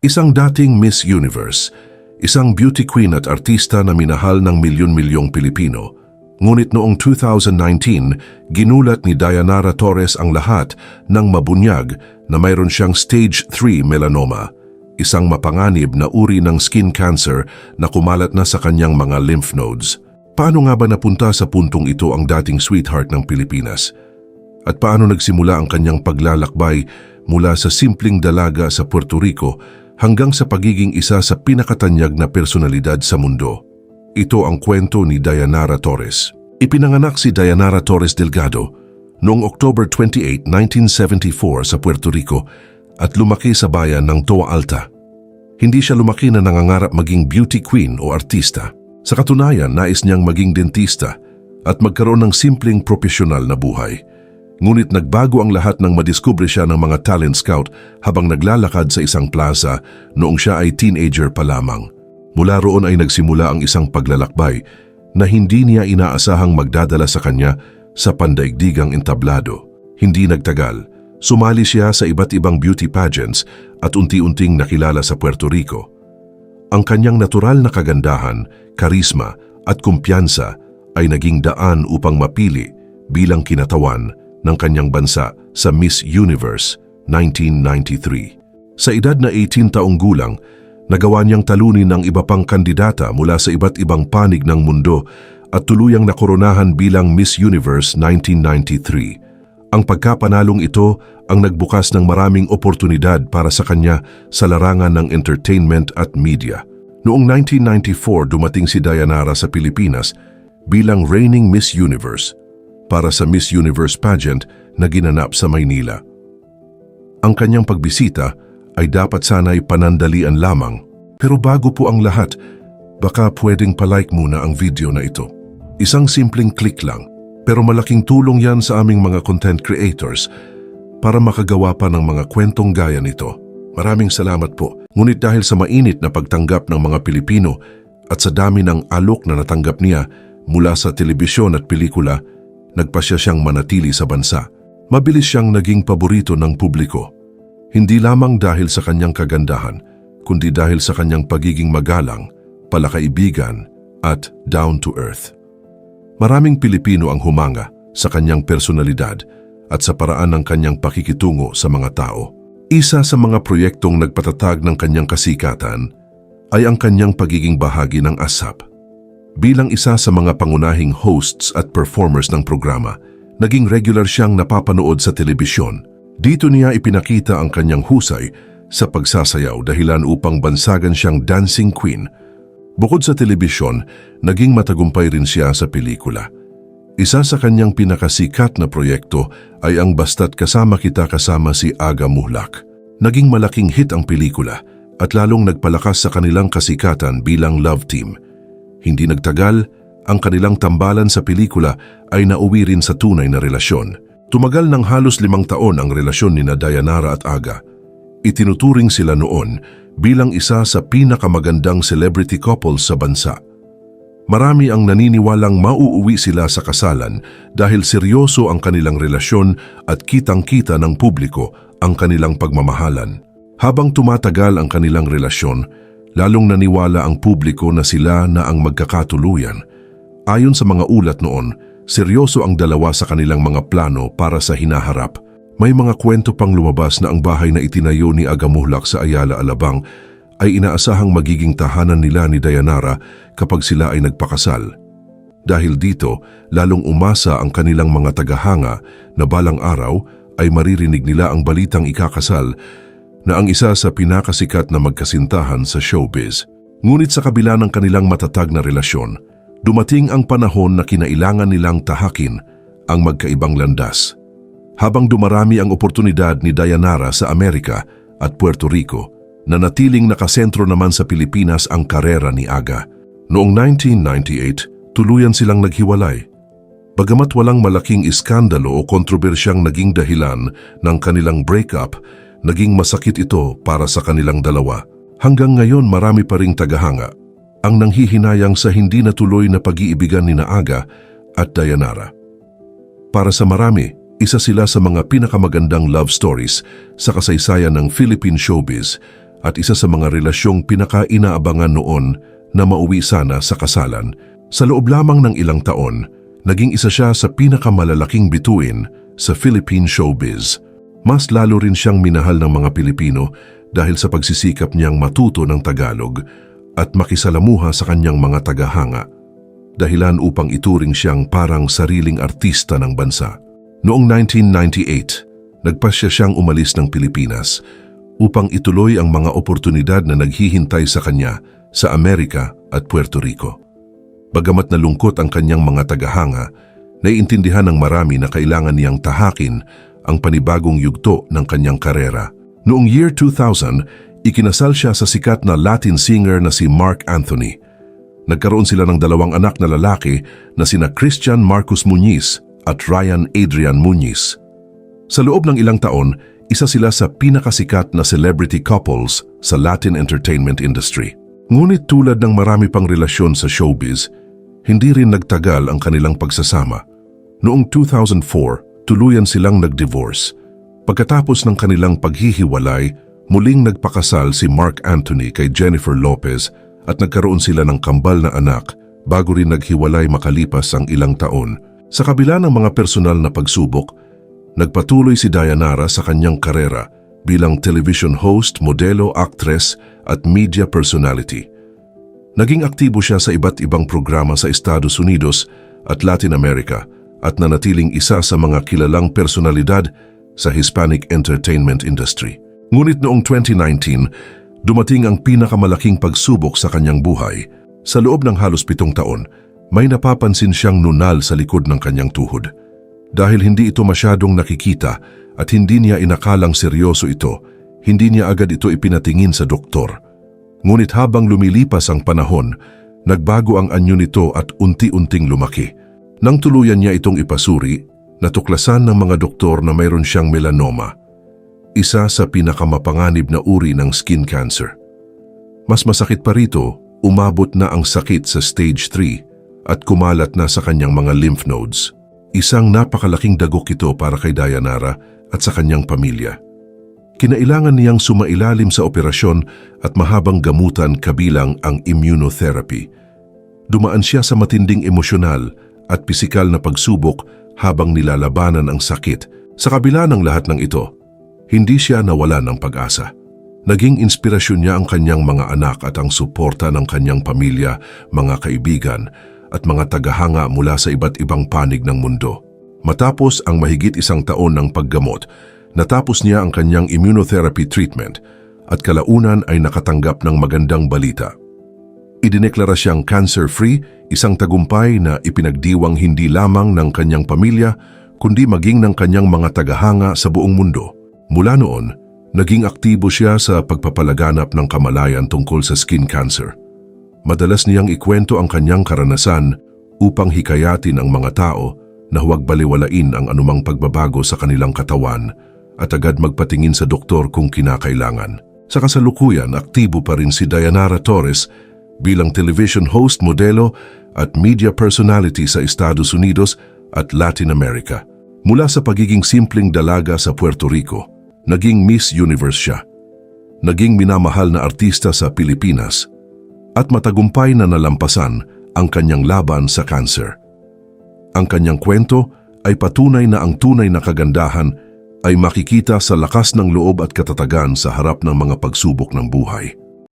Isang dating Miss Universe, isang beauty queen at artista na minahal ng milyon-milyong Pilipino. Ngunit noong 2019, ginulat ni Dayanara Torres ang lahat ng mabunyag na mayroon siyang stage 3 melanoma, isang mapanganib na uri ng skin cancer na kumalat na sa kanyang mga lymph nodes. Paano nga ba napunta sa puntong ito ang dating sweetheart ng Pilipinas? At paano nagsimula ang kanyang paglalakbay mula sa simpleng dalaga sa Puerto Rico hanggang sa pagiging isa sa pinakatanyag na personalidad sa mundo? Ito ang kwento ni Dayanara Torres. Ipinanganak si Dayanara Torres Delgado noong October 28, 1974 sa Puerto Rico at lumaki sa bayan ng Toa Alta. Hindi siya lumaki na nangangarap maging beauty queen o artista. Sa katunayan, nais niyang maging dentista at magkaroon ng simpleng profesional na buhay. Ngunit nagbago ang lahat nang madiskubre siya ng mga talent scout habang naglalakad sa isang plaza noong siya ay teenager pa lamang. Mula roon ay nagsimula ang isang paglalakbay na hindi niya inaasahang magdadala sa kanya sa pandaigdigang entablado. Hindi nagtagal, sumali siya sa iba't ibang beauty pageants at unti-unting nakilala sa Puerto Rico. Ang kanyang natural na kagandahan, karisma at kumpiyansa ay naging daan upang mapili bilang kinatawan ng kanyang bansa sa Miss Universe 1993. Sa edad na 18 taong gulang, nagawa niyang talunin ang iba pang kandidata mula sa iba't ibang panig ng mundo at tuluyang nakoronahan bilang Miss Universe 1993. Ang pagkapanalong ito ang nagbukas ng maraming oportunidad para sa kanya sa larangan ng entertainment at media. Noong 1994 dumating si Dayanara sa Pilipinas bilang reigning Miss Universe para sa Miss Universe pageant na ginanap sa Maynila. Ang kanyang pagbisita ay dapat sana'y panandalian lamang. Pero bago po ang lahat, baka pwedeng palike muna ang video na ito. Isang simpleng click lang, pero malaking tulong yan sa aming mga content creators para makagawa pa ng mga kwentong gaya nito. Maraming salamat po. Ngunit dahil sa mainit na pagtanggap ng mga Pilipino at sa dami ng alok na natanggap niya mula sa telebisyon at pelikula, nagpasya siyang manatili sa bansa. Mabilis siyang naging paborito ng publiko. Hindi lamang dahil sa kanyang kagandahan, kundi dahil sa kanyang pagiging magalang, palakaibigan at down to earth. Maraming Pilipino ang humanga sa kanyang personalidad at sa paraan ng kanyang pakikitungo sa mga tao. Isa sa mga proyektong nagpatatag ng kanyang kasikatan ay ang kanyang pagiging bahagi ng ASAP. Bilang isa sa mga pangunahing hosts at performers ng programa, naging regular siyang napapanood sa telebisyon. Dito niya ipinakita ang kanyang husay sa pagsasayaw dahilan upang bansagan siyang dancing queen. Bukod sa telebisyon, naging matagumpay rin siya sa pelikula. Isa sa kanyang pinakasikat na proyekto ay ang Basta't Kasama Kita kasama si Aga Muhlak. Naging malaking hit ang pelikula at lalong nagpalakas sa kanilang kasikatan bilang love team. Hindi nagtagal, ang kanilang tambalan sa pelikula ay nauwi rin sa tunay na relasyon. Tumagal ng halos 5 taon ang relasyon ni Dayanara at Aga. Itinuturing sila noon bilang isa sa pinakamagandang celebrity couples sa bansa. Marami ang naniniwalang mauuwi sila sa kasalan dahil seryoso ang kanilang relasyon at kitang-kita ng publiko ang kanilang pagmamahalan. Habang tumatagal ang kanilang relasyon, lalong naniwala ang publiko na sila na ang magkakatuluyan. Ayon sa mga ulat noon, seryoso ang dalawa sa kanilang mga plano para sa hinaharap. May mga kwento pang lumabas na ang bahay na itinayo ni Aga Muhlak sa Ayala, Alabang ay inaasahang magiging tahanan nila ni Dayanara kapag sila ay nagpakasal. Dahil dito, lalong umasa ang kanilang mga tagahanga na balang araw ay maririnig nila ang balitang ikakasal na ang isa sa pinakasikat na magkasintahan sa showbiz. Ngunit sa kabila ng kanilang matatag na relasyon, dumating ang panahon na kinailangan nilang tahakin ang magkaibang landas. Habang dumarami ang oportunidad ni Dayanara sa Amerika at Puerto Rico, nanatiling nakasentro naman sa Pilipinas ang karera ni Aga. Noong 1998, tuluyan silang naghiwalay. Bagamat walang malaking iskandalo o kontrobersyang naging dahilan ng kanilang breakup, naging masakit ito para sa kanilang dalawa. Hanggang ngayon marami pa ring tagahanga ang nanghihinayang sa hindi natuloy na pag-iibigan ni Aga at Dayanara. Para sa marami, isa sila sa mga pinakamagandang love stories sa kasaysayan ng Philippine showbiz at isa sa mga relasyong pinaka-inaabangan noon na mauwi sana sa kasalan. Sa loob lamang ng ilang taon, naging isa siya sa pinakamalalaking bituin sa Philippine showbiz. Mas lalo rin siyang minahal ng mga Pilipino dahil sa pagsisikap niyang matuto ng Tagalog at makisalamuha sa kanyang mga tagahanga, dahilan upang ituring siyang parang sariling artista ng bansa. Noong 1998, nagpasya siyang umalis ng Pilipinas upang ituloy ang mga oportunidad na naghihintay sa kanya sa Amerika at Puerto Rico. Bagamat nalungkot ang kanyang mga tagahanga, naiintindihan ng marami na kailangan niyang tahakin ang panibagong yugto ng kanyang karera. Noong year 2000, ikinasal siya sa sikat na Latin singer na si Marc Anthony. Nagkaroon sila ng 2 anak na lalaki na sina Christian Marcus Muñiz at Ryan Adrian Muñiz. Sa loob ng ilang taon, isa sila sa pinakasikat na celebrity couples sa Latin entertainment industry. Ngunit tulad ng marami pang relasyon sa showbiz, hindi rin nagtagal ang kanilang pagsasama. Noong 2004, tuluyan silang nag-divorce. Pagkatapos ng kanilang paghihiwalay, muling nagpakasal si Marc Anthony kay Jennifer Lopez at nagkaroon sila ng kambal na anak bago rin naghiwalay makalipas ang ilang taon. Sa kabila ng mga personal na pagsubok, nagpatuloy si Dayanara sa kanyang karera bilang television host, modelo, actress at media personality. Naging aktibo siya sa iba't ibang programa sa Estados Unidos at Latin America at nanatiling isa sa mga kilalang personalidad sa Hispanic entertainment industry. Ngunit noong 2019, dumating ang pinakamalaking pagsubok sa kanyang buhay. Sa loob ng halos 7 taon, may napapansin siyang nunal sa likod ng kanyang tuhod. Dahil hindi ito masyadong nakikita at hindi niya inakalang seryoso ito, hindi niya agad ito ipinatingin sa doktor. Ngunit habang lumilipas ang panahon, nagbago ang anyo nito at unti-unting lumaki. Nang tuluyan niya itong ipasuri, natuklasan ng mga doktor na mayroon siyang melanoma, isa sa pinakamapanganib na uri ng skin cancer. Mas masakit pa rito, umabot na ang sakit sa stage 3 at kumalat na sa kanyang mga lymph nodes. Isang napakalaking dagok ito para kay Dayanara at sa kanyang pamilya. Kinailangan niyang sumailalim sa operasyon at mahabang gamutan kabilang ang immunotherapy. Dumaan siya sa matinding emosyonal at pisikal na pagsubok habang nilalabanan ang sakit. Sa kabila ng lahat ng ito, hindi siya nawalan ng pag-asa. Naging inspirasyon niya ang kanyang mga anak at ang suporta ng kanyang pamilya, mga kaibigan at mga tagahanga mula sa iba't ibang panig ng mundo. Matapos ang mahigit 1 taon ng paggamot, natapos niya ang kanyang immunotherapy treatment at kalaunan ay nakatanggap ng magandang balita. Idineklara siyang cancer-free, isang tagumpay na ipinagdiwang hindi lamang ng kanyang pamilya kundi maging ng kanyang mga tagahanga sa buong mundo. Mula noon, naging aktibo siya sa pagpapalaganap ng kamalayan tungkol sa skin cancer. Madalas niyang ikwento ang kanyang karanasan upang hikayatin ang mga tao na huwag baliwalain ang anumang pagbabago sa kanilang katawan at agad magpatingin sa doktor kung kinakailangan. Sa kasalukuyan, aktibo pa rin si Dayanara Torres bilang television host, modelo at media personality sa Estados Unidos at Latin America. Mula sa pagiging simpleng dalaga sa Puerto Rico, naging Miss Universe siya. Naging minamahal na artista sa Pilipinas at matagumpay na nalampasan ang kanyang laban sa cancer. Ang kanyang kwento ay patunay na ang tunay na kagandahan ay makikita sa lakas ng loob at katatagan sa harap ng mga pagsubok ng buhay.